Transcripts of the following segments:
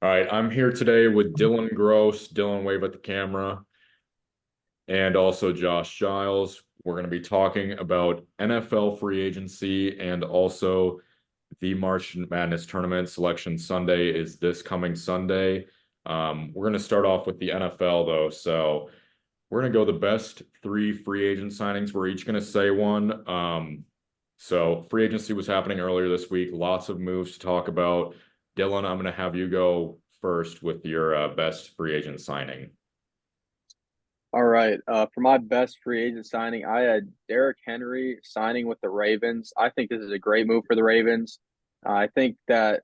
All right, I'm here today with Dillon Gross, Dillon wave at the camera, and also Josh Giles. We're going to be talking about NFL free agency and also the March Madness tournament. Selection Sunday is this coming Sunday. We're going to start off with the NFL though. So we're going to go the best three free agent signings. We're each going to say one. So free agency was happening earlier this week. Lots of moves to talk about. Dylan, I'm going to have you go first with your best free agent signing. All right. For my best free agent signing, I had Derrick Henry signing with the Ravens. I think this is a great move for the Ravens. I think that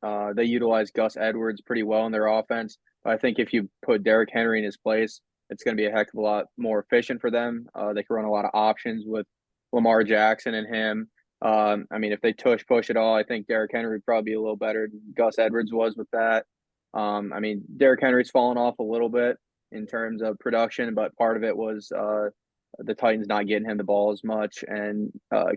they utilize Gus Edwards pretty well in their offense. But I think if you put Derrick Henry in his place, it's going to be a heck of a lot more efficient for them. They can run a lot of options with Lamar Jackson and him. I mean, if they push it all, I think Derrick Henry would probably be a little better than Gus Edwards was with that. I mean, Derrick Henry's fallen off a little bit in terms of production, but part of it was the Titans not getting him the ball as much and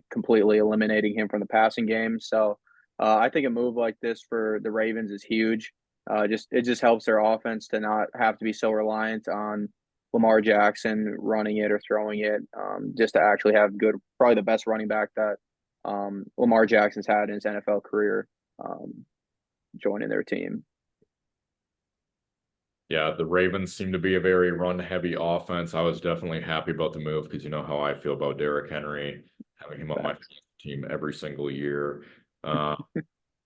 completely eliminating him from the passing game. So I think a move like this for the Ravens is huge. It just helps their offense to not have to be so reliant on Lamar Jackson running it or throwing it. Just to actually have good, probably the best running back that Lamar Jackson's had in his NFL career, joining their team. Yeah, the Ravens seem to be a very run-heavy offense. I was definitely happy about the move because you know how I feel about Derrick Henry, having him on my Facts. team every single year. Uh,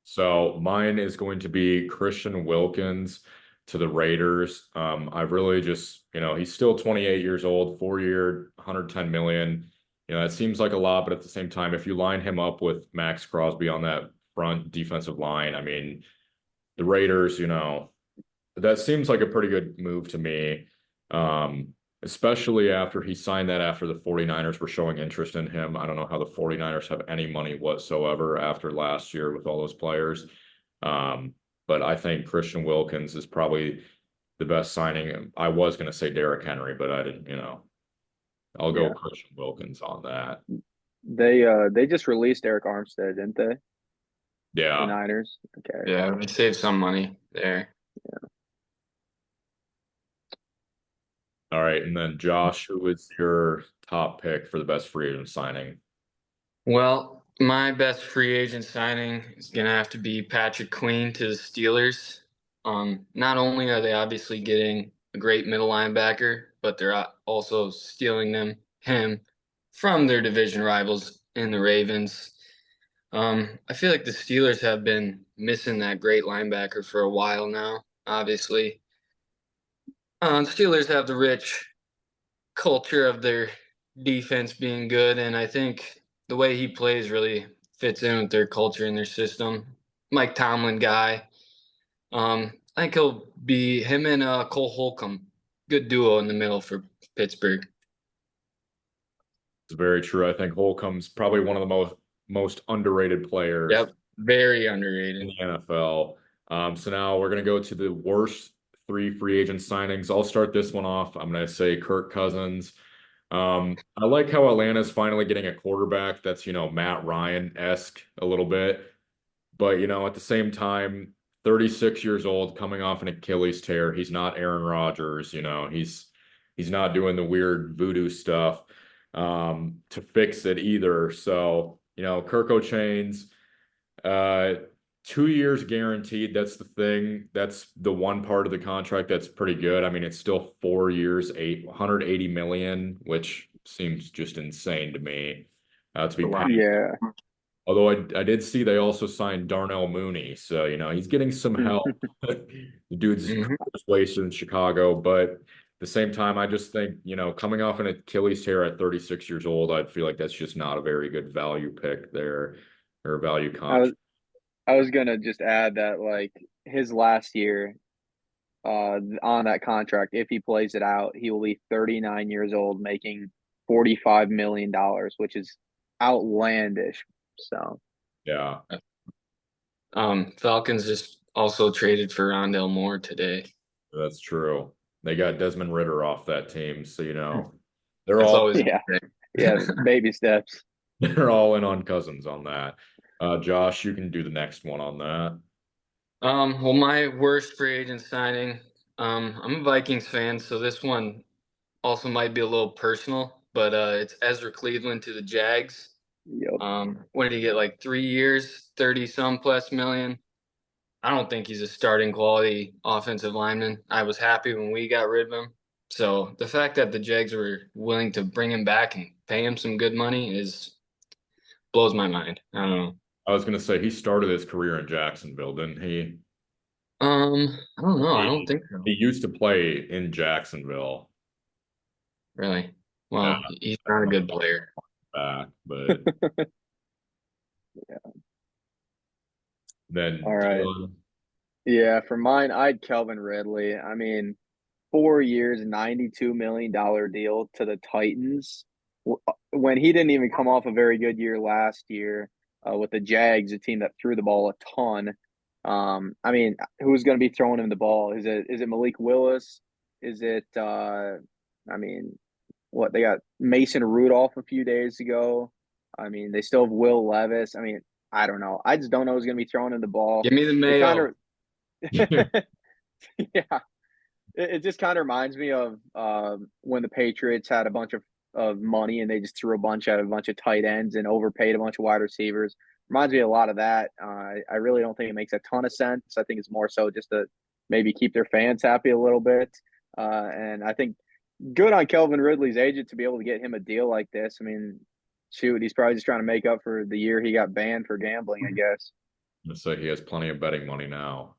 so mine is going to be Christian Wilkins to the Raiders. I really just, he's still 28 years old, 4 year, 110 million. That seems like a lot, but at the same time, if you line him up with Max Crosby on that front defensive line, I mean, the Raiders, that seems like a pretty good move to me. Especially after he signed that after the 49ers were showing interest in him. I don't know how the 49ers have any money whatsoever after last year with all those players. Um, but I think Christian Wilkins is probably the best signing. I was going to say Derrick Henry, but I didn't, I'll go Yeah, Christian Wilkins on that. they just released Eric Armstead, didn't they? The Yeah. Niners. Okay. Yeah, we saved some money there. All right. And then Josh, who is your top pick for the best free agent signing? Well, my best free agent signing is gonna have to be Patrick Queen to the Steelers. Not only are they obviously getting a great middle linebacker, but they're also stealing him from their division rivals in the Ravens. I feel like the Steelers have been missing that great linebacker for a while now. Obviously, the Steelers have the rich culture of their defense being good, and I think the way he plays really fits in with their culture and their system. Mike Tomlin guy. I think he'll be him and Cole Holcomb, good duo in the middle for Pittsburgh. It's very true. I think Holcomb's probably one of the most underrated players Yep, very in underrated. the NFL. So now we're gonna go to the worst three free agent signings. I'll start this one off. I'm gonna say Kirk Cousins. I like how Atlanta's finally getting a quarterback that's, Matt Ryan-esque a little bit. But, at the same time, 36 years old, coming off an Achilles tear. He's not Aaron Rodgers, he's not doing the weird voodoo stuff to fix it either. So, Kirko Chains, uh, 2 years guaranteed. That's the thing. That's the one part of the contract that's pretty good. I mean, it's still 4 years, 180 million, which seems just insane to me to be paying. Yeah. Although I did see they also signed Darnell Mooney, so he's getting some help. The dude's Hmm. wasted in Chicago, but at the same time, I just think coming off an Achilles tear at 36 years old, I feel like that's just not a very good value pick there or value I was contract. I was gonna just add that like his last year on that contract, if he plays it out, he will be 39 years old making $45 million, which is outlandish. So Yeah, Falcons just also traded for Rondell Moore today. that's true. They got Desmond Ritter off that team, so they're That's all always yeah, good. yeah, baby steps. they're all in on Cousins on that. Josh, you can do the next one on that. Well, my worst free agent signing. I'm a Vikings fan, so this one also might be a little personal, but it's Ezra Cleveland to the Jags. Yep. What did he get? Like 3 years, 30 some plus million. I don't think he's a starting quality offensive lineman. I was happy when we got rid of him. So the fact that the Jags were willing to bring him back and pay him some good money is blows my mind. I don't know. I was gonna say he started his career in Jacksonville, didn't he? I don't know. I don't He think so. he used to play in Jacksonville. Really. Yeah, Well, he's I don't not a know good player. back, but All then right. Dillon. Yeah, for mine, I had Kelvin Ridley. I mean, 4 years, $92 million deal to the Titans. When he didn't even come off a very good year last year with the Jags, a team that threw the ball a ton. I mean, who's going to be throwing him the ball? Is it Malik Willis? Is it I mean, what they got Mason Rudolph a few days ago. I mean, they still have Will Levis. I mean, I don't know. I just don't know who's going to be throwing him the ball. Give me the It kind Mayo. of yeah, it just kind of reminds me of when the Patriots had a bunch of money and they just threw a bunch at a bunch of tight ends and overpaid a bunch of wide receivers. Reminds me a lot of that. I really don't think it makes a ton of sense. I think it's more so just to maybe keep their fans happy a little bit. And I think good on Kelvin Ridley's agent to be able to get him a deal like this. I mean, shoot, he's probably just trying to make up for the year he got banned for gambling, I guess. Let's say he has plenty of betting money now.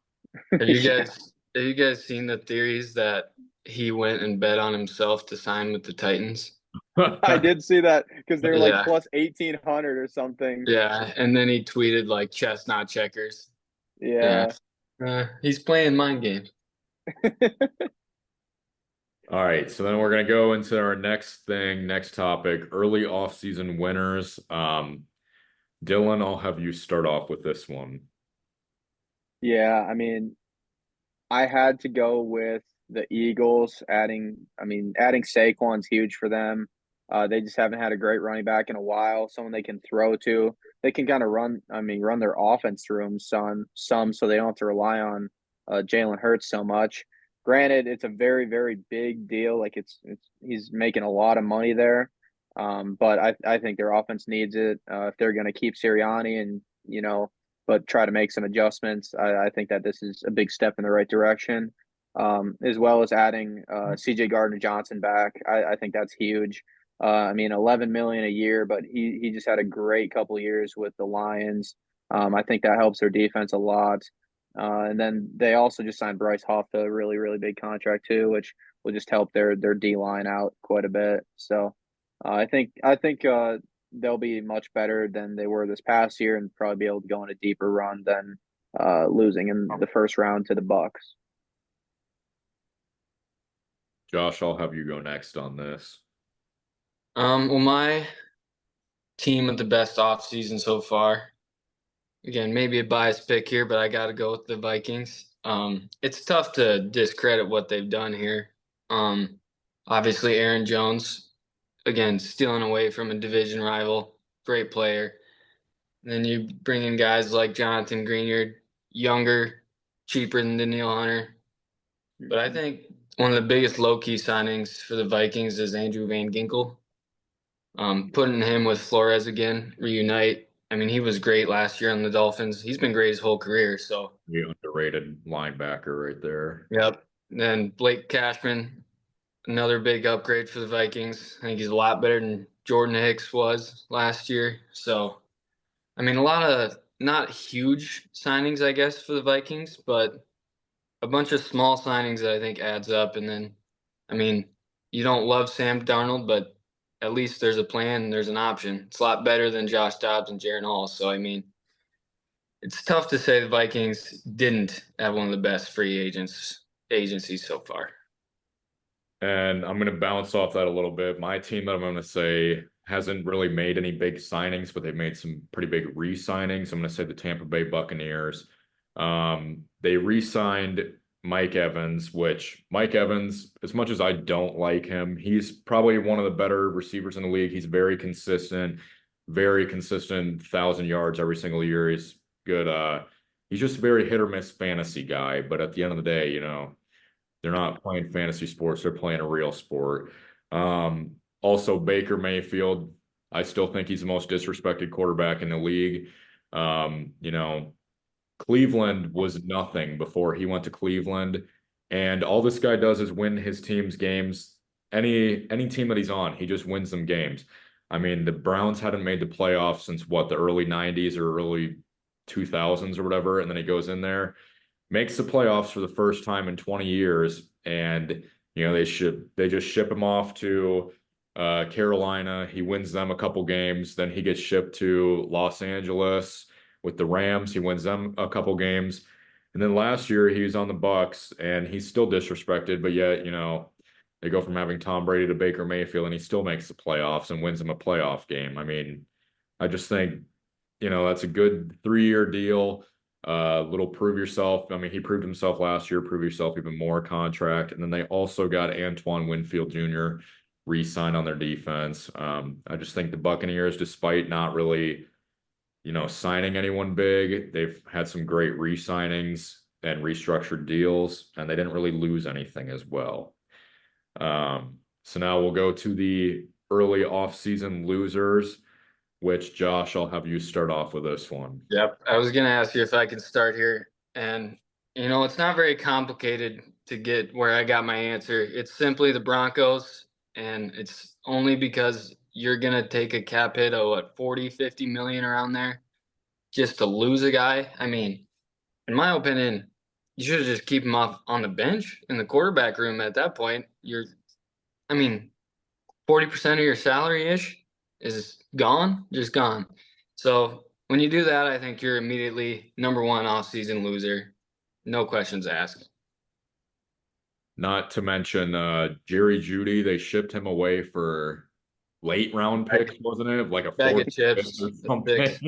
Have you Yeah, guys have you guys seen the theories that he went and bet on himself to sign with the Titans? I did see that because they were like Yeah. plus 1,800 or something. Yeah. And then he tweeted like chestnut checkers. Yeah. Yeah. He's playing mind games. All right, so then we're gonna go into our next thing, next topic, early off-season winners. Dylan, I'll have you start off with this one. Yeah, I mean, I had to go with the Eagles adding Saquon's huge for them. They just haven't had a great running back in a while, someone they can throw to. They can kind of run their offense through him some so they don't have to rely on Jalen Hurts so much. Granted, it's a very, very big deal. Like it's he's making a lot of money there. But I think their offense needs it if they're going to keep Sirianni and but try to make some adjustments. I think that this is a big step in the right direction, as well as adding CJ Gardner Johnson back. I think that's huge. I mean, 11 million a year, but he just had a great couple years with the Lions. I think that helps their defense a lot. And then they also just signed Bryce Hoff to a really, really big contract too, which will just help their D line out quite a bit. So I think they'll be much better than they were this past year and probably be able to go on a deeper run than losing in the first round to the Bucks. Josh, I'll have you go next on this. Well, my team with the best offseason so far. Again, maybe a biased pick here, but I got to go with the Vikings. It's tough to discredit what they've done here. Um, Obviously, Aaron Jones, again, stealing away from a division rival, great player. And then you bring in guys like Jonathan Greenard, younger, cheaper than Daniil Hunter. But I Mhm. think one of the biggest low key signings for the Vikings is Andrew Van Ginkel. Putting him with Flores again, reunite. I mean, he was great last year on the Dolphins. He's been great his whole career. So, The underrated linebacker right there. yep. Then Blake Cashman, another big upgrade for the Vikings. I think he's a lot better than Jordan Hicks was last year. So, I mean, a lot of not huge signings, I guess, for the Vikings, but a bunch of small signings that I think adds up. And then, I mean, you don't love Sam Darnold, but at least there's a plan and there's an option. It's a lot better than Josh Dobbs and Jaron Hall. So, I mean, it's tough to say the Vikings didn't have one of the best free agencies so far. And I'm going to bounce off that a little bit. My team that I'm going to say hasn't really made any big signings, but they've made some pretty big re-signings. I'm going to say the Tampa Bay Buccaneers. They re-signed Mike Evans, which Mike Evans, as much as I don't like him, he's probably one of the better receivers in the league. He's very consistent, 1,000 yards every single year. He's good, he's just a very hit or miss fantasy guy. But at the end of the day, they're not playing fantasy sports, they're playing a real sport. Also, Baker Mayfield, I still think he's the most disrespected quarterback in the league. You know, Cleveland was nothing before he went to Cleveland, and all this guy does is win his team's games. Any team that he's on, he just wins them games. I mean, the Browns hadn't made the playoffs since what, the early 90s or early 2000s or whatever, and then he goes in there, makes the playoffs for the first time in 20 years, and they just ship him off to Carolina. He wins them a couple games, then he gets shipped to Los Angeles with the Rams. He wins them a couple games. And then last year he was on the Bucks and he's still disrespected, but yet, they go from having Tom Brady to Baker Mayfield and he still makes the playoffs and wins them a playoff game. I mean, I just think, that's a good 3-year deal. Little prove yourself. I mean, he proved himself last year, prove yourself even more contract. And then they also got Antoine Winfield Jr. re-signed on their defense. I just think the Buccaneers, despite not really signing anyone big, they've had some great re-signings and restructured deals, and they didn't really lose anything as well. So now we'll go to the early off-season losers, which Josh, I'll have you start off with this one. Yep. I was going to ask you if I could start here. And, it's not very complicated to get where I got my answer. It's simply the Broncos, and it's only because you're going to take a cap hit of what, 40, 50 million around there just to lose a guy. I mean, in my opinion, you should just keep him off on the bench in the quarterback room at that point. 40% of your salary-ish is gone, just gone. So when you do that, I think you're immediately number one off-season loser. No questions asked. Not to mention Jerry Jeudy, they shipped him away for late round picks, wasn't it? Like a Bag fourth of chips, or a something. six.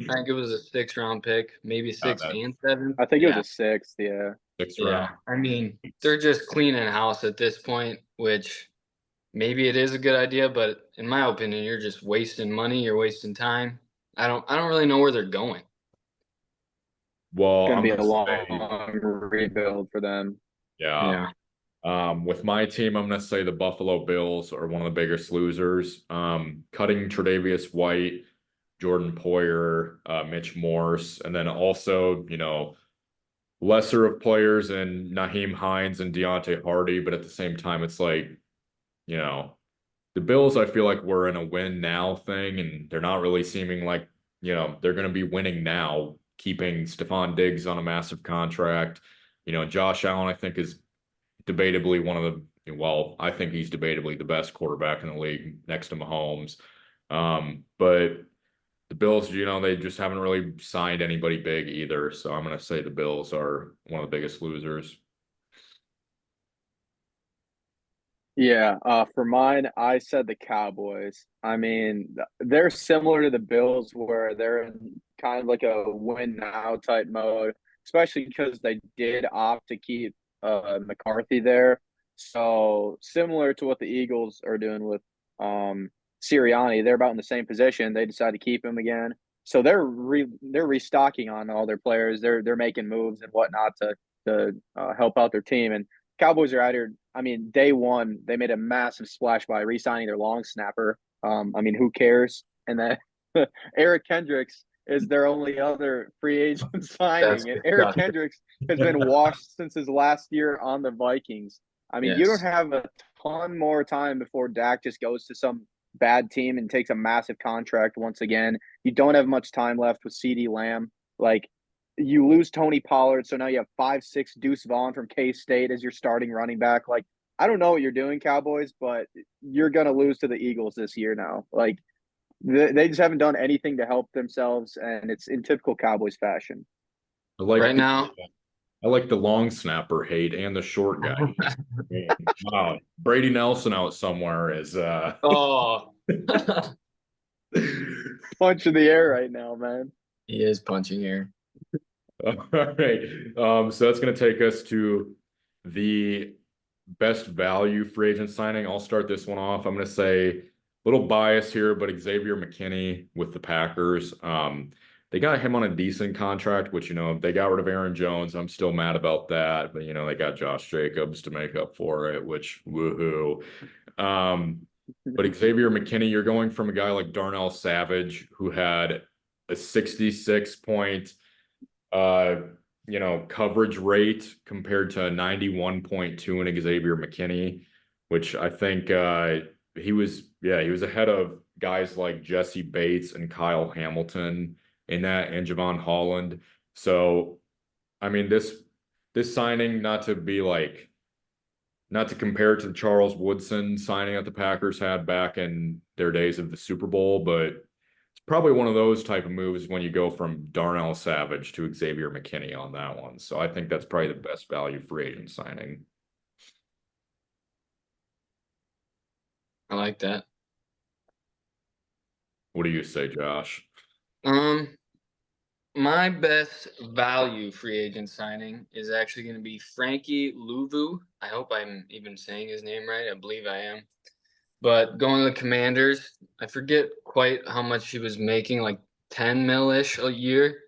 I think it was a 6th-round pick, maybe six That's and seven. I think it was Yeah. a sixth. Yeah. sixth Yeah. round. I mean, they're just cleaning house at this point, which maybe it is a good idea, but in my opinion, you're just wasting money, you're wasting time. I don't really know where they're going. Well, Going to I'm be gonna a say, long rebuild for them. yeah. Yeah. With my team, I'm gonna say the Buffalo Bills are one of the biggest losers. Cutting Tre'Davious White, Jordan Poyer, Mitch Morse, and then also, lesser of players in Naheem Hines and Deontay Hardy, but at the same time, it's like, the Bills, I feel like we're in a win now thing, and they're not really seeming like, they're going to be winning now, keeping Stephon Diggs on a massive contract. Josh Allen, I think, is debatably I think he's debatably the best quarterback in the league next to Mahomes. But the Bills, they just haven't really signed anybody big either. So I'm going to say the Bills are one of the biggest losers. Yeah, for mine, I said the Cowboys. I mean, they're similar to the Bills where they're in kind of like a win now type mode, especially because they did opt to keep McCarthy there. So similar to what the Eagles are doing with Sirianni, they're about in the same position. They decide to keep him again. So they're restocking on all their players. They're making moves and whatnot to help out their team. And Cowboys are out here. I mean, day one, they made a massive splash by re-signing their long snapper. I mean, who cares? And then Eric Kendricks is their only other free agent That's signing. And Eric disgusting. Kendricks has been washed since his last year on the Vikings. I mean, you don't Yes. have a ton more time before Dak just goes to some bad team and takes a massive contract once again. You don't have much time left with CeeDee Lamb. Like, you lose Tony Pollard, so now you have 5'6" Deuce Vaughn from K-State as your starting running back. Like, I don't know what you're doing, Cowboys, but you're gonna lose to the Eagles this year now. Like, they just haven't done anything to help themselves, and it's in typical Cowboys fashion. I like Right the now, I like the long snapper hate and the short guy. Wow, Brady Nelson out somewhere is oh, Punch in the air right now, man. he is punching air. all right. So that's going to take us to the best value free agent signing. I'll start this one off. I'm going to say a little bias here, but Xavier McKinney with the Packers. they got him on a decent contract, which, they got rid of Aaron Jones. I'm still mad about that, but they got Josh Jacobs to make up for it, which woohoo. Um, but Xavier McKinney, you're going from a guy like Darnell Savage, who had a 66 point coverage rate compared to a 91.2 in Xavier McKinney, which I think he was ahead of guys like Jesse Bates and Kyle Hamilton in that, and Javon Holland. So, I mean, this signing, not to compare it to the Charles Woodson signing that the Packers had back in their days of the Super Bowl, but it's probably one of those type of moves when you go from Darnell Savage to Xavier McKinney on that one. So I think that's probably the best value free agent signing. I like that. What do you say, Josh? My best value free agent signing is actually going to be Frankie Louvu. I hope I'm even saying his name right. I believe I am. But going to the Commanders, I forget quite how much he was making, like 10 mil-ish a year.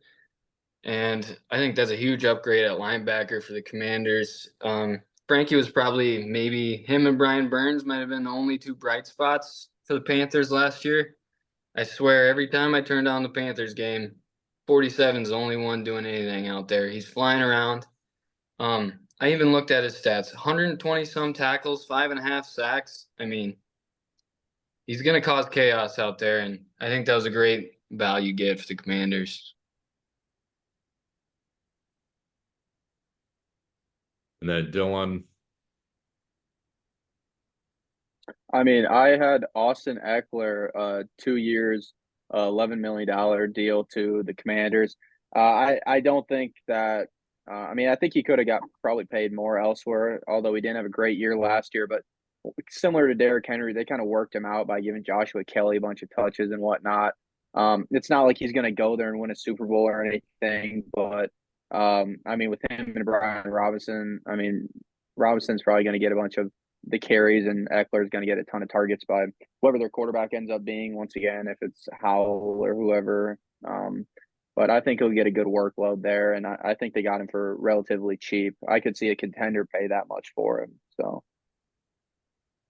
And I think that's a huge upgrade at linebacker for the Commanders. Frankie was probably, maybe him and Brian Burns might have been the only two bright spots for the Panthers last year. I swear, every time I turned on the Panthers game, 47 is the only one doing anything out there. He's flying around. I even looked at his stats: 120 some tackles, 5.5 sacks. I mean, he's going to cause chaos out there, and I think that was a great value get for the Commanders. And then Dillon. I mean, I had Austin Eckler, 2 years, $11 million deal to the Commanders. I don't think that. I mean, I think he could have got probably paid more elsewhere, although he didn't have a great year last year. But similar to Derrick Henry, they kind of worked him out by giving Joshua Kelly a bunch of touches and whatnot. It's not like he's going to go there and win a Super Bowl or anything, but I mean, with him and Brian Robinson, I mean, Robinson's probably going to get a bunch of the carries, and Eckler is going to get a ton of targets by whoever their quarterback ends up being. Once again, if it's Howell or whoever, but I think he'll get a good workload there, and I think they got him for relatively cheap. I could see a contender pay that much for him. So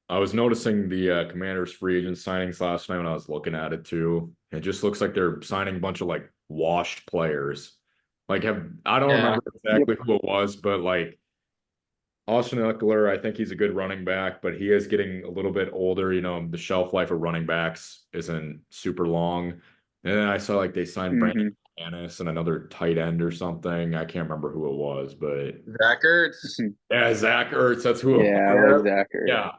I was noticing the Commanders free agent signings last night when I was looking at it too. It just looks like they're signing a bunch of like washed players. I don't Yeah. remember yep. exactly who it was, but like Austin Eckler, I think he's a good running back, but he is getting a little bit older. The shelf life of running backs isn't super long. And then I saw like they signed Brandon Mm-hmm. Annis and another tight end or something. I can't remember who it was, but Zach Ertz. yeah, Zach Ertz, that's who it Yeah, it was was. Zachary. Yeah.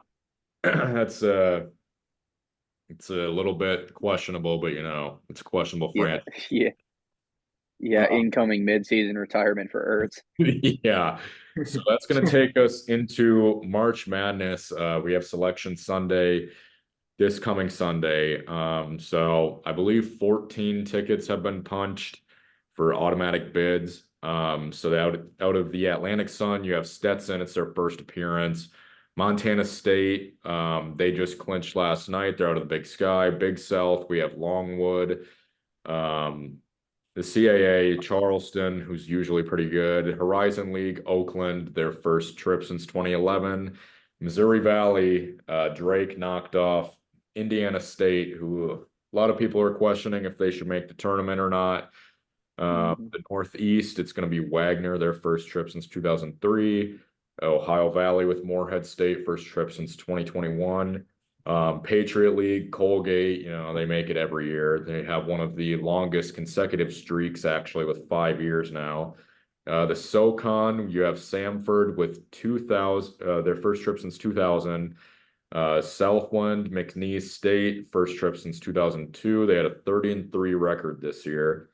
That's it's a little bit questionable, but it's a questionable Yeah, franchise. yeah, yeah. Uh, Incoming midseason retirement for Ertz. yeah. So that's going to take us into March Madness. We have Selection Sunday this coming Sunday. So I believe 14 tickets have been punched for automatic bids. So out of the Atlantic Sun, you have Stetson. It's their first appearance. Montana State, they just clinched last night. They're out of the Big Sky. Big South, we have Longwood. Um, the CAA, Charleston, who's usually pretty good. Horizon League, Oakland, their first trip since 2011. Missouri Valley, Drake knocked off Indiana State, who a lot of people are questioning if they should make the tournament or not. Mm-hmm. The Northeast, it's going to be Wagner, their first trip since 2003. Ohio Valley with Morehead State, first trip since 2021. Patriot League, Colgate, they make it every year. They have one of the longest consecutive streaks, actually, with 5 years now. The SoCon, you have Samford with 2000, their first trip since 2000. Southland, McNeese State, first trip since 2002. They had a 30-3 record this year.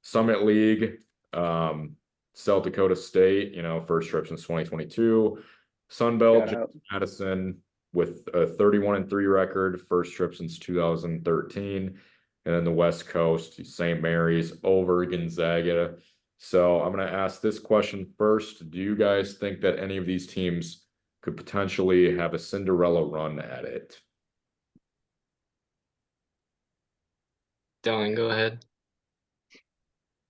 Summit League, South Dakota State, first trip since 2022. Sunbelt, Shout James out. Madison with a 31-3 record, first trip since 2013. And then the West Coast, St. Mary's over Gonzaga. So I'm going to ask this question first. Do you guys think that any of these teams could potentially have a Cinderella run at it? Dylan, go ahead.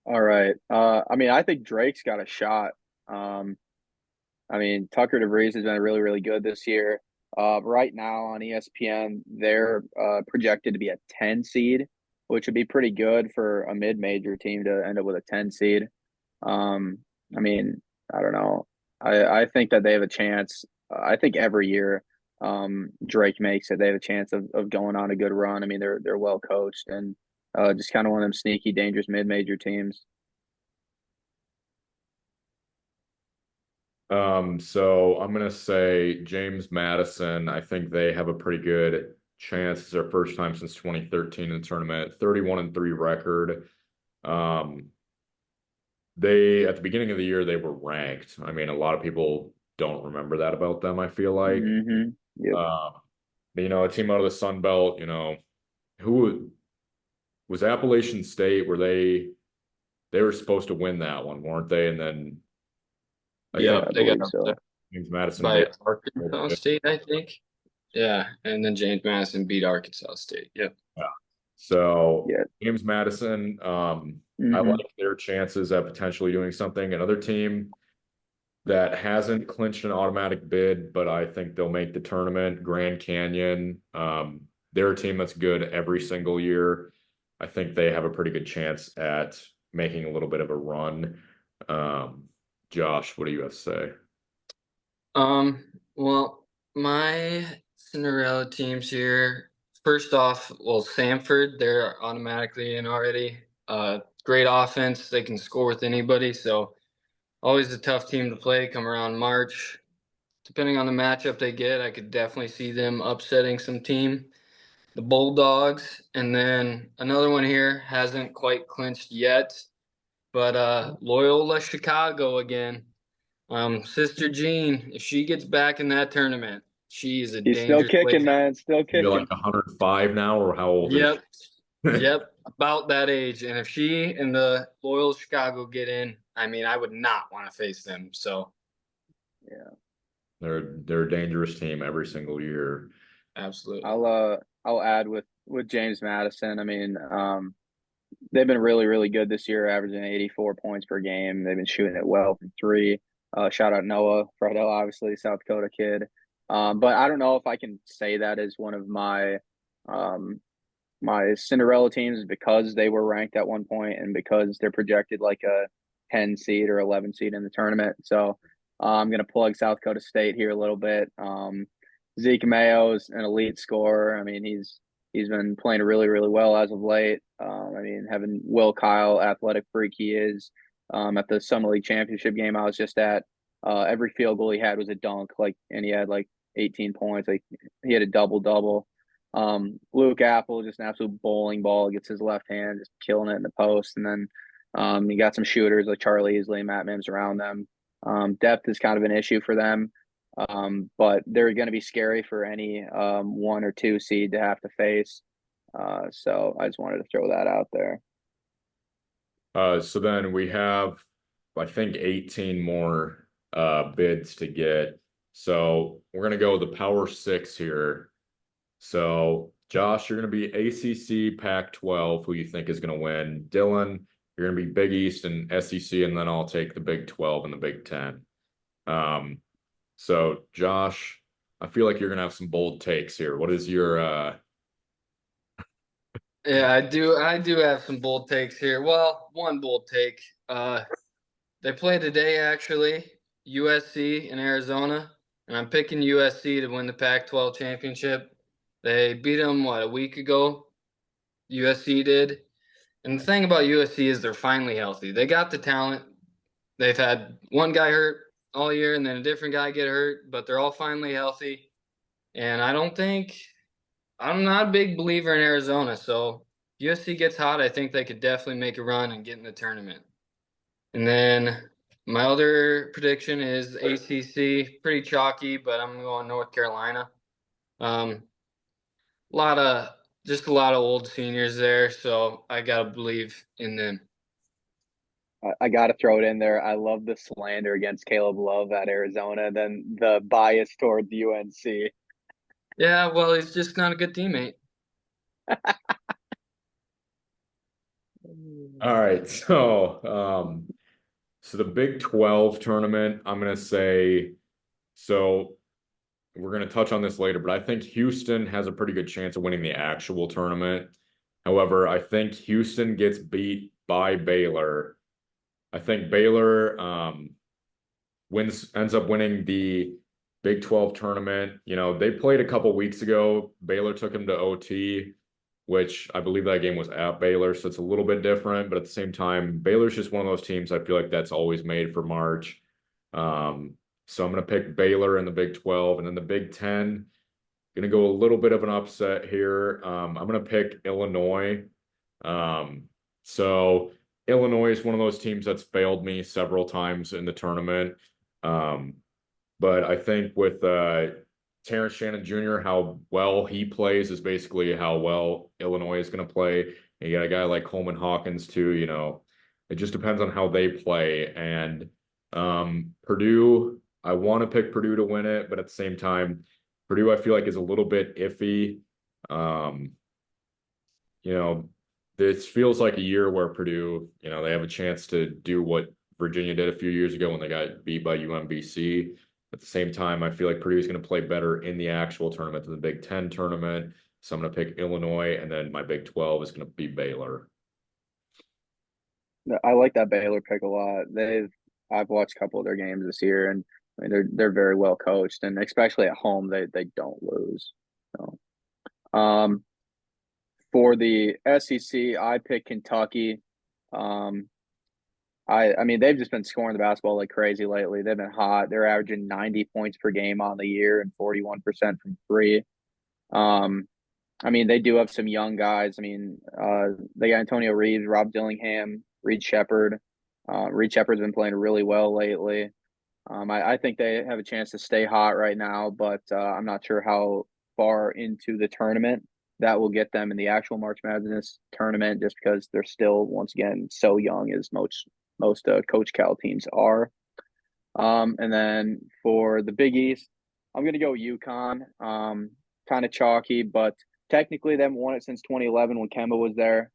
All right. I mean, I think Drake's got a shot. Um, I mean, Tucker DeVries has been really, really good this year. Right now on ESPN, they're projected to be a 10 seed, which would be pretty good for a mid-major team to end up with a 10 seed. Um, I mean, I don't know. I think that they have a chance. I think every year Drake makes it, they have a chance of going on a good run. I mean, they're well coached and just kind of one of them sneaky, dangerous mid-major teams. So I'm gonna say James Madison. I think they have a pretty good chance. It's their first time since 2013 in the tournament. 31-3 record. Um, they at the beginning of the year they were ranked. I mean, a lot of people don't remember that about them, I feel like. Yep. Uh, but, a team out of the Sun Belt, who was Appalachian State, were they were supposed to win that one, weren't they? And then I Yeah, think Yep, I they got believe so. upset James Madison by did. Arkansas State, I think. Yeah, and then James Madison beat Arkansas State. Yep. Yeah. So Yeah. James Madison, I hmm like their chances at potentially doing something. Another team that hasn't clinched an automatic bid, but I think they'll make the tournament, Grand Canyon. They're a team that's good every single year. I think they have a pretty good chance at making a little bit of a run. Um, Josh, what do you have to say? Well, my Cinderella teams here. First off, well, Samford, they're automatically in already. Great offense. They can score with anybody. So always a tough team to play come around March. Depending on the matchup they get, I could definitely see them upsetting some team. The Bulldogs, and then another one here hasn't quite clinched yet, but Loyola Chicago again. Sister Jean, if she gets back in that tournament, she is a He's still dangerous kicking, lady. man. Still You're kicking. like 105 now, or how old is Yep, she? yep, about that age. And if she and the Loyal Chicago get in, I mean, I would not want to face them. So, Yeah. They're a dangerous team every single year. absolutely. I'll add with James Madison. I mean, they've been really, really good this year, averaging 84 points per game. They've been shooting it well from three. Shout out Noah Friedel, obviously South Dakota kid. But I don't know if I can say that as one of um, my Cinderella teams because they were ranked at one point and because they're projected like a 10 seed or 11 seed in the tournament. So I'm going to plug South Dakota State here a little bit. Zeke Mayo's an elite scorer. I mean, he's been playing really, really well as of late. I mean, having Will Kyle, athletic freak he is. At the Summer League Championship game I was just at, every field goal he had was a dunk, like, and he had like 18 points. Like he had a double double. Luke Apple, just an absolute bowling ball, gets his left hand, just killing it in the post. And then you got some shooters like Charlie Easley, Matt Mims around them. Depth is kind of an issue for them, but they're going to be scary for any one or two seed to have to face. So I just wanted to throw that out there. So then we have, I think, 18 more bids to get. So we're gonna go with the Power Six here. So Josh, you're gonna be ACC Pac-12, who you think is gonna win. Dillon, you're gonna be Big East and SEC, and then I'll take the Big 12 and the Big 10. Um, so Josh, I feel like you're gonna have some bold takes here. What is your Yeah, I do have some bold takes here. Well, one bold take. They play today actually, USC in Arizona, and I'm picking USC to win the Pac-12 championship. They beat them what, a week ago? USC did. And the thing about USC is they're finally healthy. They got the talent. They've had one guy hurt all year and then a different guy get hurt, but they're all finally healthy. And I'm not a big believer in Arizona, so USC gets hot, I think they could definitely make a run and get in the tournament. And then my other prediction is ACC, pretty chalky, but I'm going North Carolina. Um, lot of just a lot of old seniors there, so I gotta believe in them. I got to throw it in there. I love the slander against Caleb Love at Arizona, then the bias towards UNC. Yeah, well, he's just not a good teammate. All right, so the Big 12 tournament, I'm gonna say, so we're gonna touch on this later, but I think Houston has a pretty good chance of winning the actual tournament. However, I think Houston gets beat by Baylor. I think Baylor ends up winning the Big 12 tournament. You know, they played a couple weeks ago. Baylor took them to OT, which I believe that game was at Baylor, so it's a little bit different. But at the same time, Baylor's just one of those teams I feel like that's always made for March. So I'm going to pick Baylor in the Big 12, and then the Big 10. Going to go a little bit of an upset here. I'm going to pick Illinois. Um, so Illinois is one of those teams that's failed me several times in the tournament. Um, but I think with Terrence Shannon Jr., how well he plays is basically how well Illinois is going to play. And you got a guy like Coleman Hawkins too. You know, it just depends on how they play. And Purdue, I want to pick Purdue to win it, but at the same time, Purdue I feel like is a little bit iffy. Um, you know, this feels like a year where Purdue, you know, they have a chance to do what Virginia did a few years ago when they got beat by UMBC. At the same time, I feel like Purdue is going to play better in the actual tournament than the Big Ten tournament. So I'm going to pick Illinois, and then my Big 12 is going to be Baylor. I like that Baylor pick a lot. I've watched a couple of their games this year, and I mean they're very well coached, and especially at home they don't lose. So, um, for the SEC, I pick Kentucky. Um, I mean they've just been scoring the basketball like crazy lately. They've been hot. They're averaging 90 points per game on the year and 41% from three. Um, I mean they do have some young guys. I mean, they got Antonio Reeves, Rob Dillingham, Reed Shepherd. Reed Shepherd's been playing really well lately. I think they have a chance to stay hot right now, but I'm not sure how far into the tournament that will get them in the actual March Madness tournament, just because they're still, once again, so young as most Coach Cal teams are. And then for the Big East, I'm going to go UConn. Kind of chalky, but technically they haven't won it since 2011 when Kemba was there,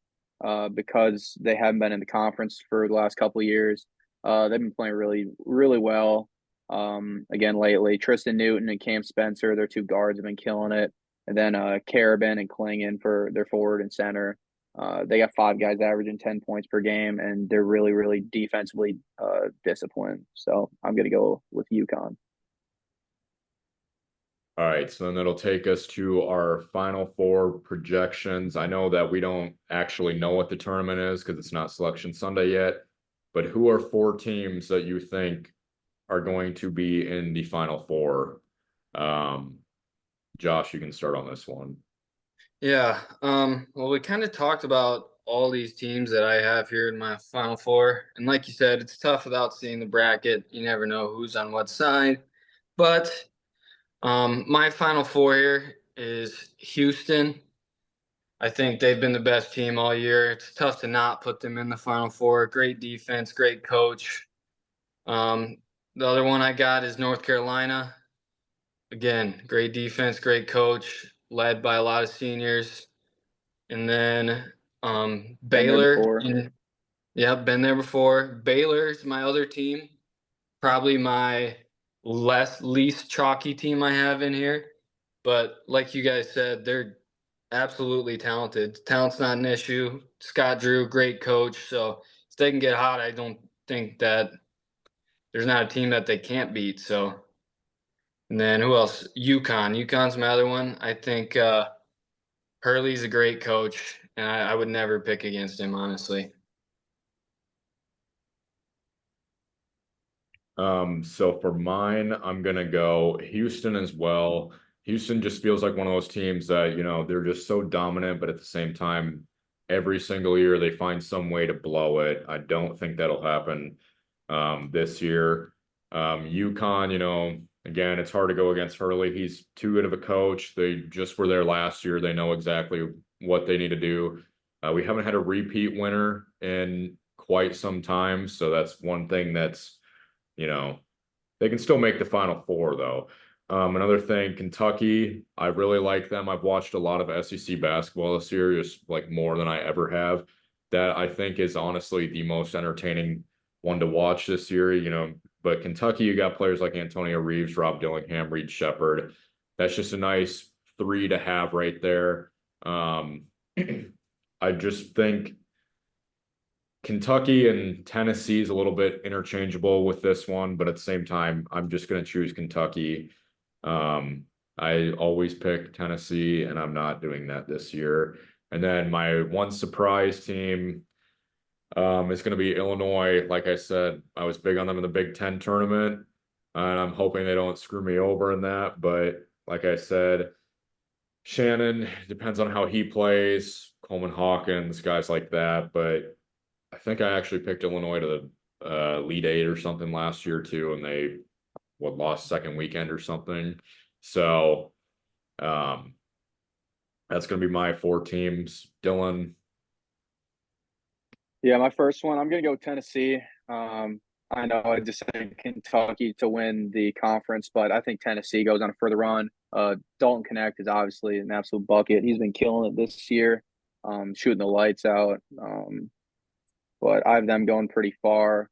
because they haven't been in the conference for the last couple of years. They've been playing really, really well. Again, lately, Tristan Newton and Cam Spencer, their two guards, have been killing it. And then Carabin and Klingon for their forward and center. They got five guys averaging 10 points per game, and they're really, really defensively disciplined. So I'm going to go with UConn. All right, so then that'll take us to our Final Four projections. I know that we don't actually know what the tournament is because it's not Selection Sunday yet, but who are four teams that you think are going to be in the Final Four? Josh, you can start on this one. Yeah. Well, we kind of talked about all these teams that I have here in my Final Four. And like you said, it's tough without seeing the bracket. You never know who's on what side. But my Final Four here is Houston. I think they've been the best team all year. It's tough to not put them in the Final Four. Great defense, great coach. The other one I got is North Carolina. Again, great defense, great coach, led by a lot of seniors. And then Been there Baylor. before. Yeah, been there before. Baylor's my other team. Probably my least chalky team I have in here. But like you guys said, they're absolutely talented. Talent's not an issue. Scott Drew, great coach. So if they can get hot, I don't think that there's not a team that they can't beat. So, and then who else? UConn. UConn's my other one. I think Hurley's a great coach, and I would never pick against him, honestly. So for mine, I'm gonna go Houston as well. Houston just feels like one of those teams that, you know, they're just so dominant, but at the same time, every single year they find some way to blow it. I don't think that'll happen this year. UConn, you know, again, it's hard to go against Hurley. He's too good of a coach. They just were there last year. They know exactly what they need to do. We haven't had a repeat winner in quite some time, so that's one thing that's, you know, they can still make the Final Four, though. Another thing, Kentucky, I really like them. I've watched a lot of SEC basketball this year, just like more than I ever have. that I think is honestly the most entertaining one to watch this year, but Kentucky, you got players like Antonio Reeves, Rob Dillingham, Reed Shepherd. That's just a nice three to have right there. I just think Kentucky and Tennessee is a little bit interchangeable with this one, but at the same time, I'm just going to choose Kentucky. I always pick Tennessee, and I'm not doing that this year. And then my one surprise team is going to be Illinois. Like I said, I was big on them in the Big Ten tournament, and I'm hoping they don't screw me over in that. But like I said, Shannon depends on how he plays, Coleman Hawkins, guys like that. But I think I actually picked Illinois to the Elite Eight or something last year too, and they lost second weekend or something. So um, that's going to be my four teams. Dillon. Yeah, my first one, I'm gonna go Tennessee. I know I just said Kentucky to win the conference, but I think Tennessee goes on a further run. Dalton Connect is obviously an absolute bucket. He's been killing it this year, shooting the lights out. But I have them going pretty far.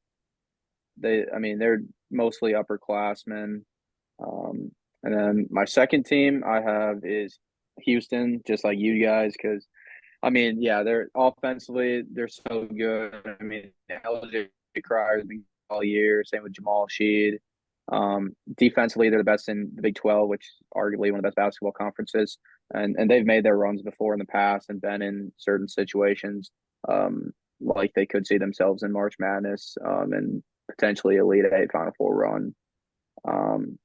I mean, they're mostly upperclassmen. Um, and then my second team I have is Houston, just like you guys, because I mean, yeah, they're offensively they're so good. I mean, LJ Crier's been all year. Same with Jamal Sheed. Defensively, they're the best in the Big 12, which is arguably one of the best basketball conferences. And they've made their runs before in the past and been in certain situations, like they could see themselves in March Madness, and potentially Elite Eight, Final Four run. Um,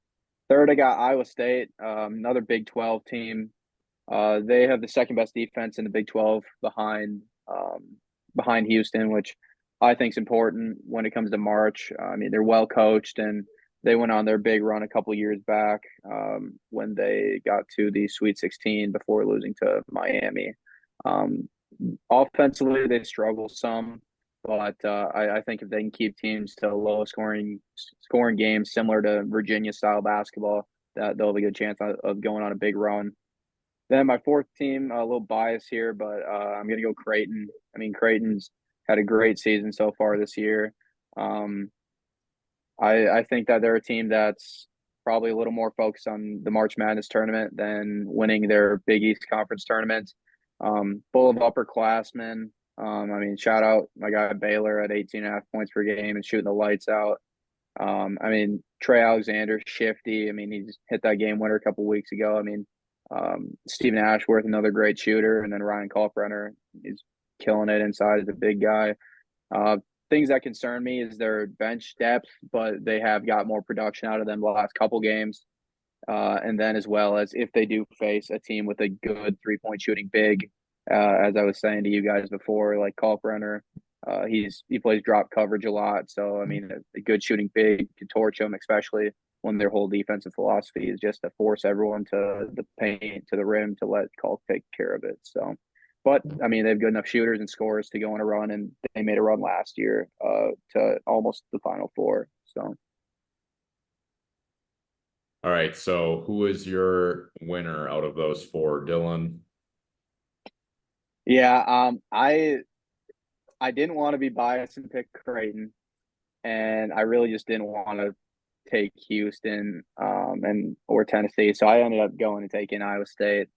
Third, I got Iowa State, another Big 12 team. They have the second best defense in the Big 12 behind Houston, which I think is important when it comes to March. I mean, they're well coached and they went on their big run a couple years back, when they got to the Sweet 16 before losing to Miami. Um, Offensively, they struggle some, but I think if they can keep teams to low scoring games similar to Virginia style basketball, that they'll have a good chance of going on a big run. Then my fourth team, a little bias here, but I'm gonna go Creighton. I mean, Creighton's had a great season so far this year. Um, I think that they're a team that's probably a little more focused on the March Madness tournament than winning their Big East Conference tournament. Full of upperclassmen. I mean, shout out my guy Baylor at 18.5 points per game and shooting the lights out. I mean, Trey Alexander, shifty. I mean, he just hit that game winner a couple weeks ago. I mean, Stephen Ashworth, another great shooter, and then Ryan Kalkbrenner is killing it inside as a big guy. Uh, Things that concern me is their bench depth, but they have got more production out of them the last couple games. And then as well as if they do face a team with a good 3-point shooting big, as I was saying to you guys before, like Kalkbrenner, he plays drop coverage a lot. So I mean, a good shooting big can torch them, especially when their whole defensive philosophy is just to force everyone to the paint to the rim to let Kalk take care of it. So, but I mean, they have good enough shooters and scorers to go on a run, and they made a run last year to almost the Final Four. So. All right, so who is your winner out of those four, Dillon? Yeah, I didn't want to be biased and pick Creighton, and I really just didn't want to take Houston, and or Tennessee. So I ended up going and taking Iowa State.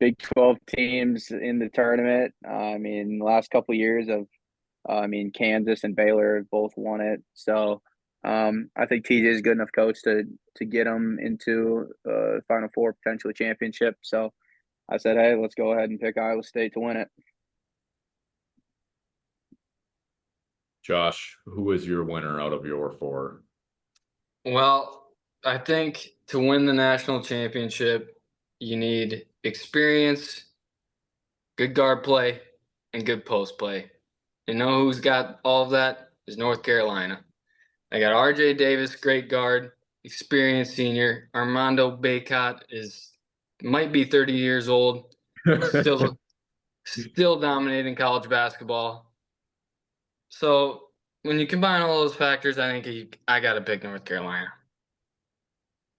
Big 12 teams in the tournament. I mean, the last couple of years of, I mean, Kansas and Baylor have both won it. So I think TJ is a good enough coach to get them into Final Four, potentially championship. So I said, hey, let's go ahead and pick Iowa State to win it. Josh, who is your winner out of your four? Well, I think to win the national championship, you need experience, good guard play, and good post play. You know who's got all of that? Is North Carolina. I got RJ Davis, great guard, experienced senior. Armando Bacot might be 30 years old, still still dominating college basketball. So when you combine all those factors, I think I got to pick North Carolina.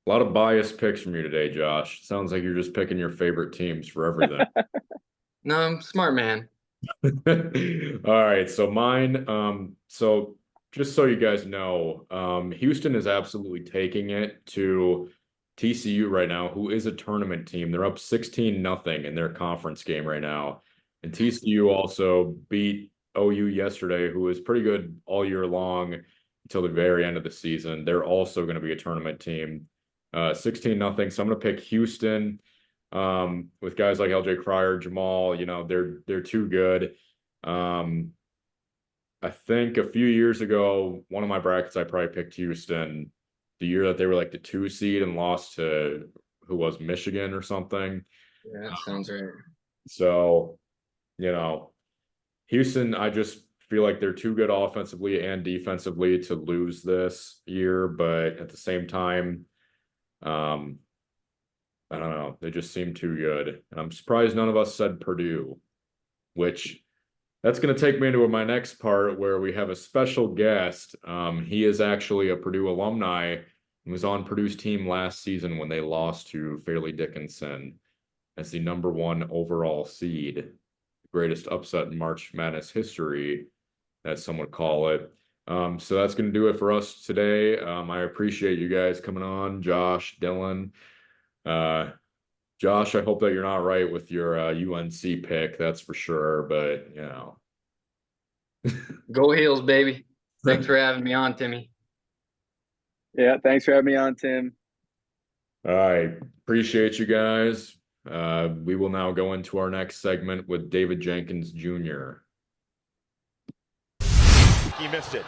A lot of biased picks from you today, Josh. Sounds like you're just picking your favorite teams for everything. No, I'm a smart man. All right, so mine, so just so you guys know, Houston is absolutely taking it to TCU right now, who is a tournament team. They're up 16-0 in their conference game right now. And TCU also beat OU yesterday, who was pretty good all year long until the very end of the season. They're also going to be a tournament team. 16-0. So I'm going to pick Houston. With guys like LJ Cryer, Jamal, they're too good. Um, I think a few years ago, one of my brackets, I probably picked Houston the year that they were like the 2 seed and lost to who was Michigan or something. Yeah, that sounds right. So, you know, Houston, I just feel like they're too good offensively and defensively to lose this year, but at the same time, um, I don't know, they just seem too good. And I'm surprised none of us said Purdue, which that's going to take me into my next part where we have a special guest. He is actually a Purdue alumni and was on Purdue's team last season when they lost to Fairleigh Dickinson as the #1 overall seed, the greatest upset in March Madness history, as some would call it. So that's going to do it for us today. I appreciate you guys coming on, Josh, Dillon. Uh, Josh, I hope that you're not right with your UNC pick, that's for sure, but Go Heels, baby. Thanks for having me on, Timmy. Yeah, thanks for having me on, Tim. All right. Appreciate you guys. We will now go into our next segment with David Jenkins Jr. He missed it.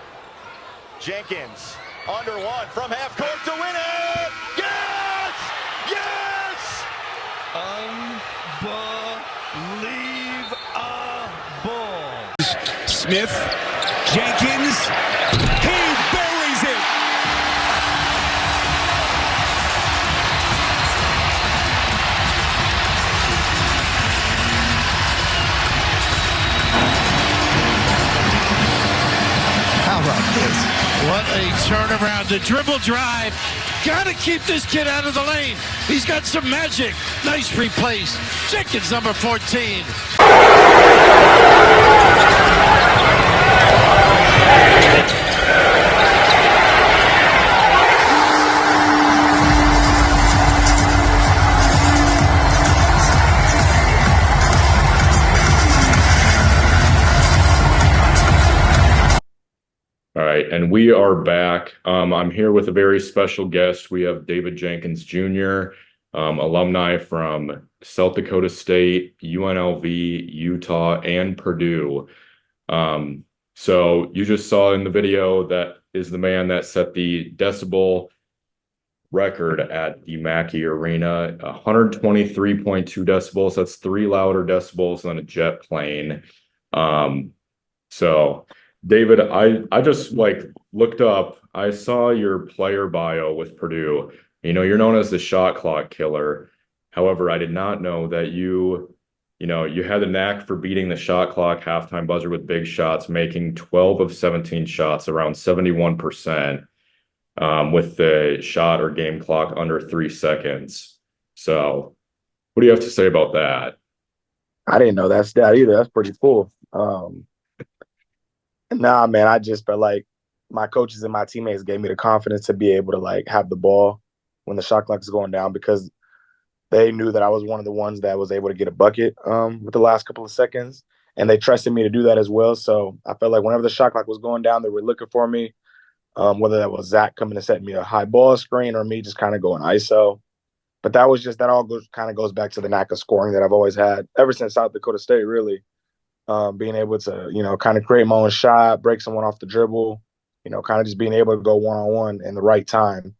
Jenkins under one from half court to win it. Yes! Yes! Unbelievable. Smith, Jenkins, he buries it. How about this? What a turnaround. The dribble drive. Got to keep this kid out of the lane. He's got some magic. Nice replace. Jenkins, number 14. All right, and we are back. I'm here with a very special guest. We have David Jenkins Jr., alumni from South Dakota State, UNLV, Utah, and Purdue. So you just saw in the video that is the man that set the decibel record at the Mackey Arena, 123.2 decibels. That's 3 louder decibels than a jet plane. So David, I just looked up. I saw your player bio with Purdue. You're known as the shot clock killer. However, I did not know that you had the knack for beating the shot clock halftime buzzer with big shots, making 12 of 17 shots, around 71%, with the shot or game clock under 3 seconds. So, what do you have to say about that? I didn't know that stat either. That's pretty cool. Nah, man, I just felt like my coaches and my teammates gave me the confidence to be able to have the ball when the shot clock is going down because they knew that I was one of the ones that was able to get a bucket with the last couple of seconds, and they trusted me to do that as well. So I felt like whenever the shot clock was going down, they were looking for me, whether that was Zach coming to set me a high ball screen or me just kind of going ISO. But that all kind of goes back to the knack of scoring that I've always had ever since South Dakota State, really. Being able to, kind of create my own shot, break someone off the dribble, kind of just being able to go one-on-one in the right time.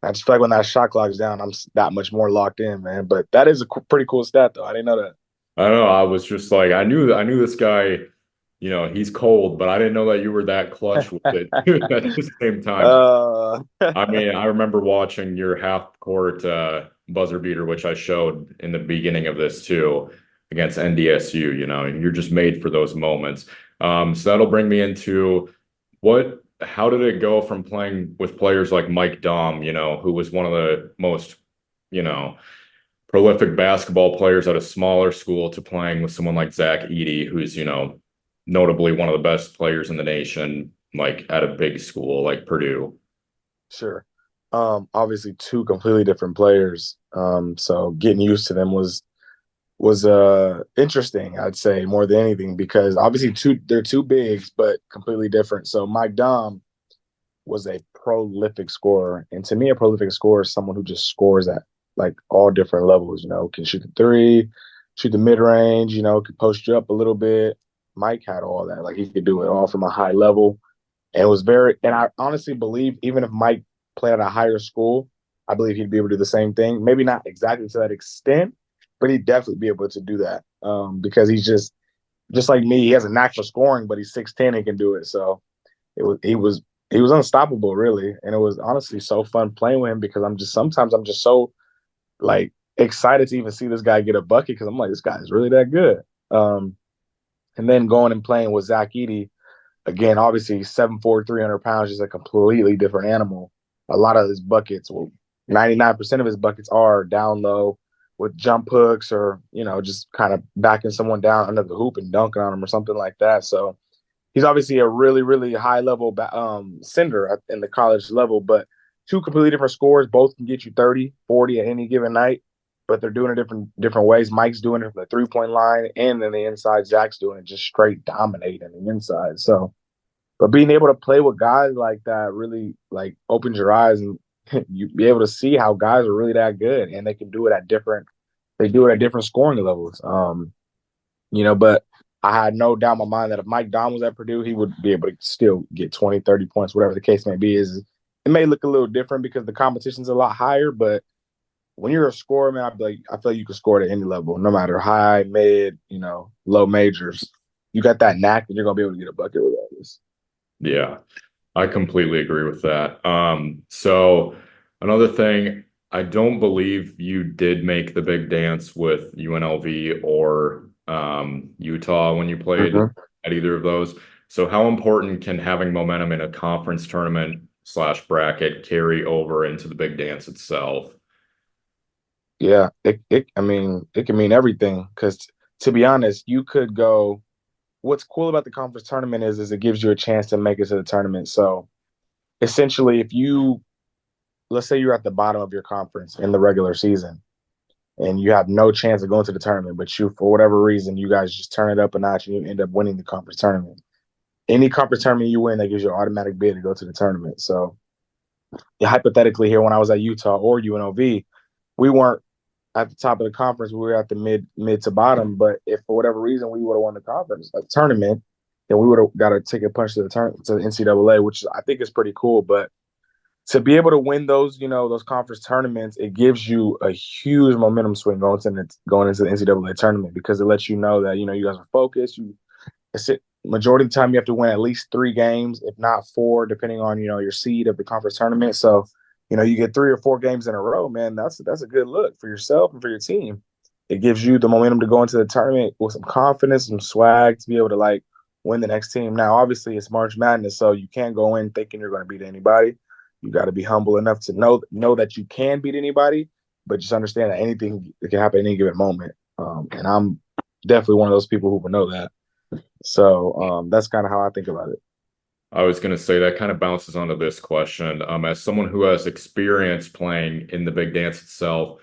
I just feel like when that shot clock is down, I'm that much more locked in, man. But that is a pretty cool stat, though. I didn't know that. I don't know. I was just like, I knew this guy, he's cold, but I didn't know that you were that clutch with it at the same time. I mean, I remember watching your half court buzzer beater, which I showed in the beginning of this too, against NDSU. You're just made for those moments. So that'll bring me into how did it go from playing with players like Mike Daum, who was one of the most, prolific basketball players at a smaller school to playing with someone like Zach Edey, who's, notably one of the best players in the nation, like at a big school like Purdue. Sure. Obviously two completely different players. So getting used to them was interesting, I'd say, more than anything, because obviously they're two bigs but completely different. So Mike Dom was a prolific scorer. And to me, a prolific scorer is someone who just scores at like all different levels, can shoot the three, shoot the mid range, could post you up a little bit. Mike had all that. Like he could do it all from a high level. And it was and I honestly believe even if Mike played at a higher school, I believe he'd be able to do the same thing. Maybe not exactly to that extent, but he'd definitely be able to do that. Because he's just like me, he has a knack for scoring, but he's 6'10" and can do it. So he was unstoppable, really. And it was honestly so fun playing with him because sometimes I'm just so like excited to even see this guy get a bucket because I'm like, this guy is really that good. And then going and playing with Zach Edey, again, obviously 7'4", 300 pounds, just a completely different animal. A lot of his buckets, 99% of his buckets are down low with jump hooks or, just kind of backing someone down under the hoop and dunking on him or something like that. So he's obviously a really, really high level sender in the college level, but two completely different scores. Both can get you 30, 40 at any given night, but they're doing it different ways. Mike's doing it from the 3-point line and then the inside. Zach's doing it just straight dominating the inside. So, but being able to play with guys like that really like opens your eyes and you be able to see how guys are really that good and they can do it at different scoring levels. But I had no doubt in my mind that if Mike Dom was at Purdue, he would be able to still get 20, 30 points, whatever the case may be. It may look a little different because the competition's a lot higher, but when you're a scorer, man, I feel like you can score at any level, no matter high, mid, low majors. You got that knack and you're gonna be able to get a bucket regardless. Yeah, I completely agree with that. So another thing, I don't believe you did make the big dance with UNLV or Utah when you played at either of those. So how important can having momentum in a conference tournament / bracket carry over into the big dance itself? Yeah, it can mean everything because to be honest, you could go. What's cool about the conference tournament is it gives you a chance to make it to the tournament. So essentially, let's say you're at the bottom of your conference in the regular season and you have no chance of going to the tournament, but for whatever reason, you guys just turn it up a notch and you end up winning the conference tournament. Any conference tournament you win, that gives you an automatic bid to go to the tournament. So hypothetically here, when I was at Utah or UNLV, we weren't at the top of the conference. We were at the mid to bottom. But if for whatever reason we would have won the conference tournament, then we would have got a ticket punch to the NCAA, which I think is pretty cool. But to be able to win those conference tournaments, it gives you a huge momentum swing going into the NCAA tournament because it lets you know that you guys are focused. Majority of the time you have to win at least 3 games, if not 4, depending on your seed of the conference tournament. So you get 3 or 4 games in a row, man. That's a good look for yourself and for your team. It gives you the momentum to go into the tournament with some confidence, some swag to be able to like win the next team. Now, obviously, it's March Madness, so you can't go in thinking you're going to beat anybody. You got to be humble enough to know that you can beat anybody, but just understand that anything can happen at any given moment. And I'm definitely one of those people who will know that. So that's kind of how I think about it. I was going to say that kind of bounces onto this question. As someone who has experience playing in the big dance itself,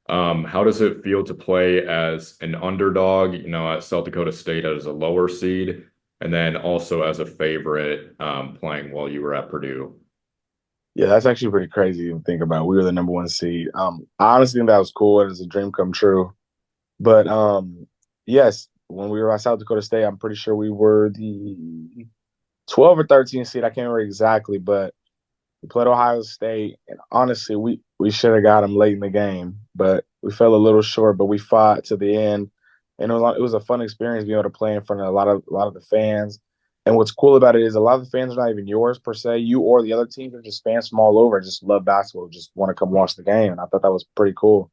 how does it feel to play as an underdog, at South Dakota State as a lower seed, and then also as a favorite playing while you were at Purdue? Yeah, that's actually pretty crazy to think about. We were the number 1 seed. I honestly think that was cool. It was a dream come true. But yes, when we were at South Dakota State, I'm pretty sure we were the 12 or 13 seed. I can't remember exactly, but we played Ohio State, and honestly, we should have got them late in the game, but we fell a little short. But we fought to the end, and it was a fun experience being able to play in front of a lot of the fans. And what's cool about it is a lot of the fans are not even yours per se. You or the other team are just fans from all over, just love basketball, just want to come watch the game. And I thought that was pretty cool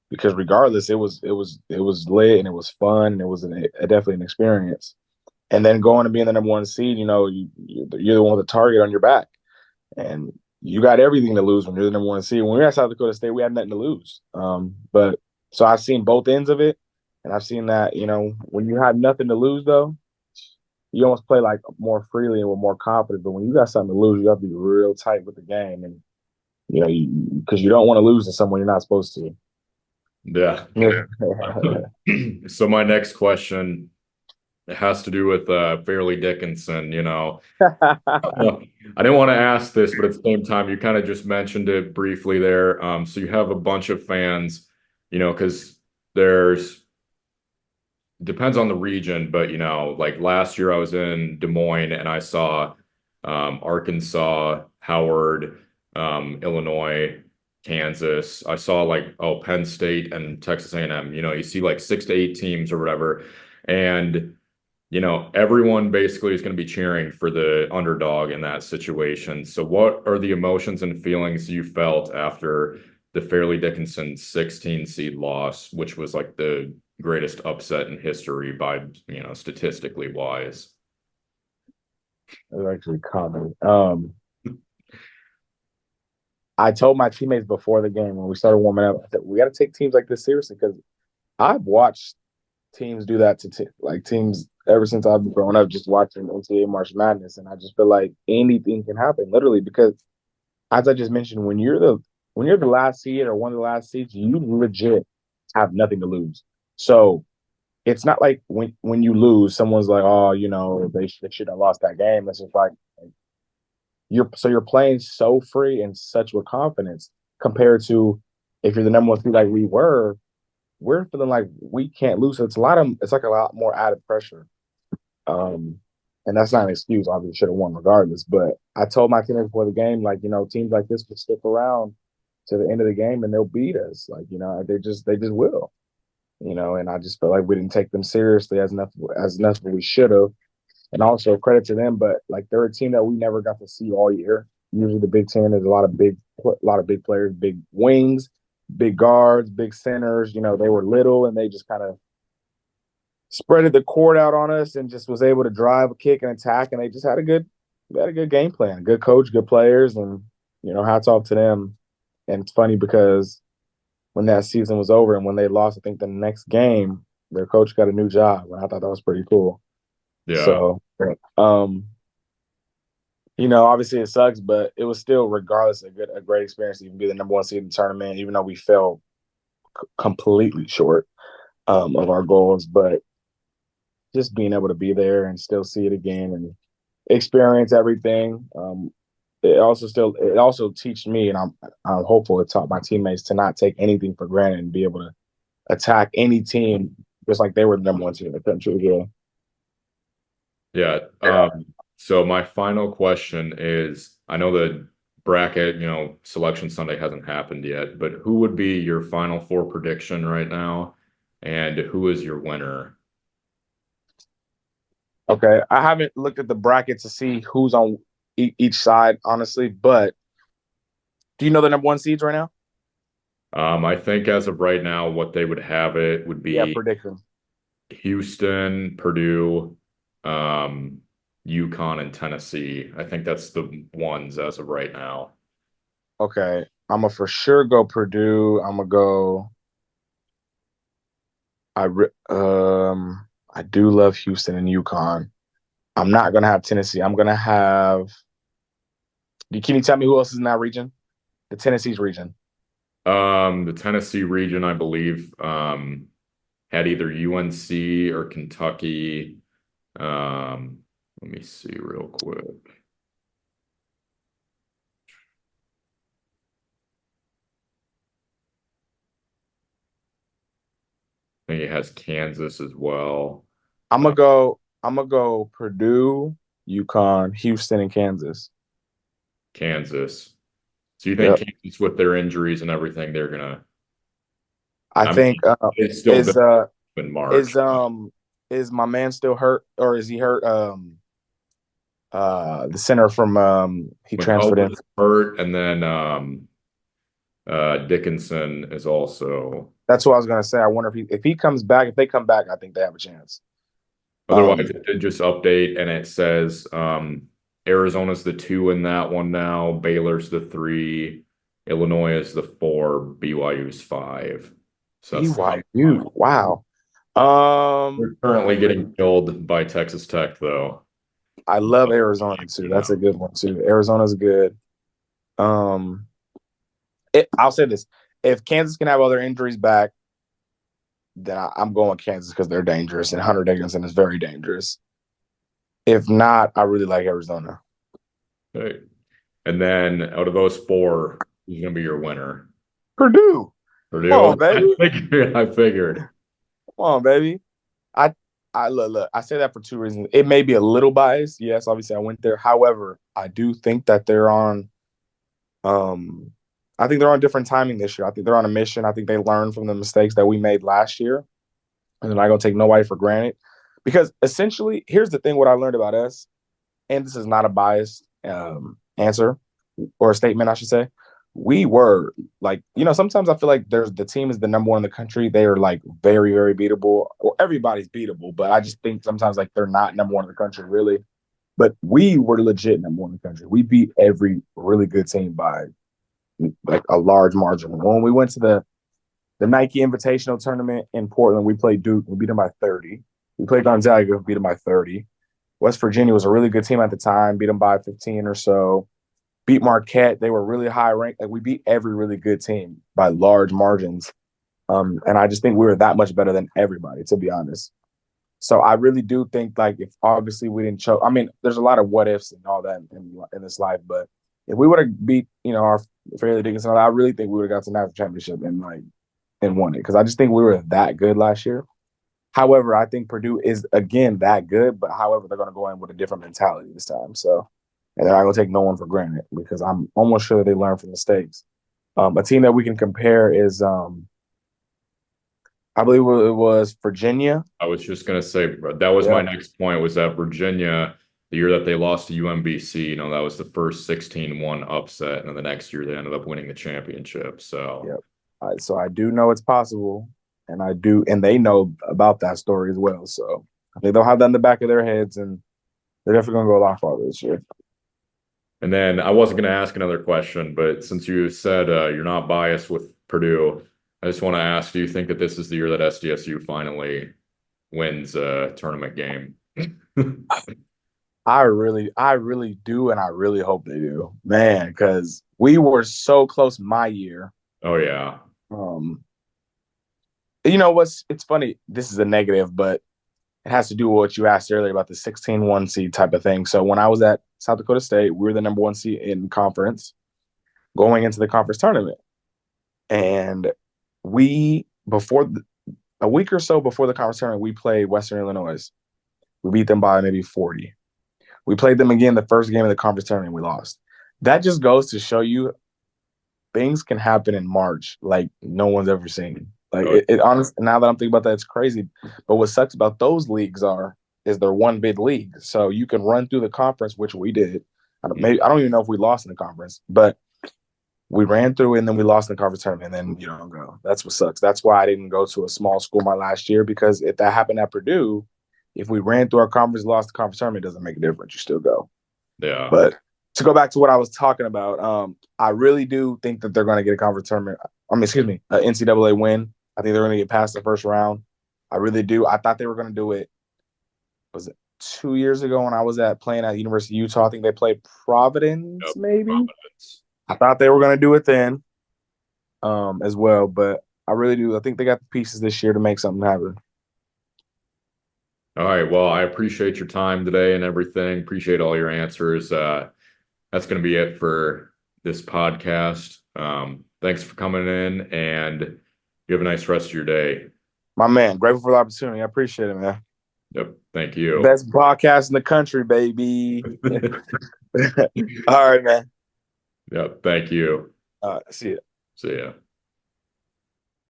because regardless, it was lit and it was fun and it was definitely an experience. And then going and being the number 1 seed, you're the one with the target on your back. And you got everything to lose when you're the number 1 seed. When we were at South Dakota State, we had nothing to lose. But So I've seen both ends of it, and I've seen that, when you have nothing to lose, though, you almost play like more freely and with more confidence. But when you got something to lose, you have to be real tight with the game, and because you don't want to lose to someone you're not supposed to. Yeah. Yeah. So my next question has to do with Fairleigh Dickinson. I didn't want to ask this, but at the same time, you kind of just mentioned it briefly there. So you have a bunch of fans, because there's depends on the region, but like last year I was in Des Moines and I saw Arkansas, Howard, Illinois, Kansas. I saw like Penn State and Texas A&M. You see like 6 to 8 teams or whatever, and everyone basically is going to be cheering for the underdog in that situation. So what are the emotions and feelings you felt after the Fairleigh Dickinson 16 seed loss, which was like the greatest upset in history by, statistically wise? It was actually common. I told my teammates before the game when we started warming up, I said, we got to take teams like this seriously because I've watched teams do that to like teams ever since I've grown up, just watching NCAA March Madness, and I just feel like anything can happen, literally, because as I just mentioned, when you're the last seed or one of the last seeds, you legit have nothing to lose. So it's not like when you lose, someone's like, oh, they should have lost that game. It's just like you're playing so free and such with confidence compared to if you're the number one seed like we were, we're feeling like we can't lose. So it's like a lot more added pressure. And that's not an excuse. Obviously, should have won regardless. But I told my teammates before the game, like, teams like this will stick around to the end of the game and they'll beat us. Like, they just will. And I just felt like we didn't take them seriously as enough as we should have. And also credit to them, but like they're a team that we never got to see all year. Usually the Big Ten is a lot of big players, big wings, big guards, big centers. They were little and they just kind of spreaded the court out on us and just was able to drive, kick, and attack. And they had a good game plan, good coach, good players, and hats off to them. And it's funny because when that season was over and when they lost, I think the next game, their coach got a new job, and I thought that was pretty cool. Yeah. So, obviously it sucks, but it was still, regardless, a great experience to even be the number one seed in the tournament, even though we fell completely short of our goals. But just being able to be there and still see it again and experience everything. It also teach me, and I'm hopeful it taught my teammates to not take anything for granted and be able to attack any team just like they were the number one team in the country. Yeah. Yeah. So my final question is, I know the bracket, selection Sunday hasn't happened yet, but who would be your Final Four prediction right now? And who is your winner? Okay, I haven't looked at the bracket to see who's on each side, honestly. But do you know the number one seeds right now? I think as of right now, what they would have it would Yeah, be prediction. Houston, Purdue, UConn, and Tennessee. I think that's the ones as of right now. Okay, I'm gonna for sure go Purdue. I'm gonna go. I do love Houston and UConn. I'm not gonna have Tennessee. I'm gonna have. Can you tell me who else is in that region? The Tennessee's region. The Tennessee region, I believe, had either UNC or Kentucky. Let me see real quick. I think it has Kansas as well. I'm gonna go. I'm gonna go Purdue, UConn, Houston, and Kansas. Kansas. So you think Yep. Kansas, with their injuries and everything, they're gonna? I I think mean, it's still is in March. is my man still hurt or is he hurt? The center from he transferred in. McCullough's hurt, and then Dickinson is also. That's what I was gonna say. I wonder if he comes back. If they come back, I think they have a chance. Otherwise, it did just update and it says Arizona's the 2 in that one now. Baylor's the 3. Illinois is the 4. BYU's 5. So that's BYU. Wow. we're currently getting killed by Texas Tech, though. I love Arizona too. That's a good one too. Arizona's good. I'll say this: if Kansas can have other injuries back, then I'm going Kansas because they're dangerous, and Hunter Dickinson is very dangerous. If not, I really like Arizona. Okay. And then out of those four, who's going to be your winner? Purdue. Purdue. Come on, baby. I figured. Come on, baby. I look. I say that for two reasons. It may be a little biased. Yes, obviously I went there. However, I do think that they're on. I think they're on different timing this year. I think they're on a mission. I think they learned from the mistakes that we made last year, and they're not gonna take nobody for granted. Because essentially, here's the thing: what I learned about us, and this is not a biased answer or a statement, I should say. We were like, sometimes I feel like the team is the number one in the country. They are like very, very beatable. Well, everybody's beatable, but I just think sometimes like they're not number one in the country, really. But we were legit number one in the country. We beat every really good team by like a large margin. When we went to the Nike Invitational Tournament in Portland, we played Duke. We beat them by 30. We played Gonzaga, beat them by 30. West Virginia was a really good team at the time, beat them by 15 or so. Beat Marquette. They were really high ranked. Like we beat every really good team by large margins. And I just think we were that much better than everybody, to be honest. So I really do think like if obviously we didn't choke. I mean, there's a lot of what ifs and all that in this life, but if we would have beat, our Froehlich Dickinson, I really think we would have got to the national championship and won it because I just think we were that good last year. However, I think Purdue is again that good, but however, they're going to go in with a different mentality this time. So, and they're not going to take no one for granted because I'm almost sure they learned from mistakes. A team that we can compare is, I believe it was Virginia. I was just going to say that was my next point was that Virginia, the year that they lost to UMBC, that was the first 16-1 upset. And then the next year they ended up winning the championship. So, so I do know it's possible. And they know about that story as well. So I think they'll have that in the back of their heads and they're definitely going to go a lot farther this year. And then I wasn't going to ask another question, but since you said you're not biased with Purdue, I just want to ask, do you think that this is the year that SDSU finally wins a tournament game? I really do, and I really hope they do. Man, because we were so close my year. Oh, yeah. It's funny, this is a negative, but it has to do with what you asked earlier about the 16-1 seed type of thing. So when I was at South Dakota State, we were the number one seed in conference going into the conference tournament. And a week or so before the conference tournament, we played Western Illinois. We beat them by maybe 40. We played them again the first game of the conference tournament, we lost. That just goes to show you things can happen in March like no one's ever seen. Like it honestly, now that I'm thinking about that, it's crazy. But what sucks about those leagues is they're one bid league. So you can run through the conference, which we did. I don't even know if we lost in the conference, but we ran through it and then we lost in the conference tournament and then you don't go. That's what sucks. That's why I didn't go to a small school my last year because if that happened at Purdue, if we ran through our conference, lost the conference tournament, it doesn't make a difference. You still go. Yeah. But to go back to what I was talking about, I really do think that they're going to get a conference tournament. An NCAA win. I think they're going to get past the first round. I really do. I thought they were going to do it. Was it 2 years ago when I was playing at University of Utah? I think they played Providence, maybe. Providence. I thought they were going to do it then, as well. But I really do. I think they got the pieces this year to make something happen. All right. Well, I appreciate your time today and everything. Appreciate all your answers. That's going to be it for this podcast. Thanks for coming in, and you have a nice rest of your day. My man, grateful for the opportunity. I appreciate it, man. Yep. Thank you. Best podcast in the country, baby. All right, man. Yep. Thank you. See ya. See ya.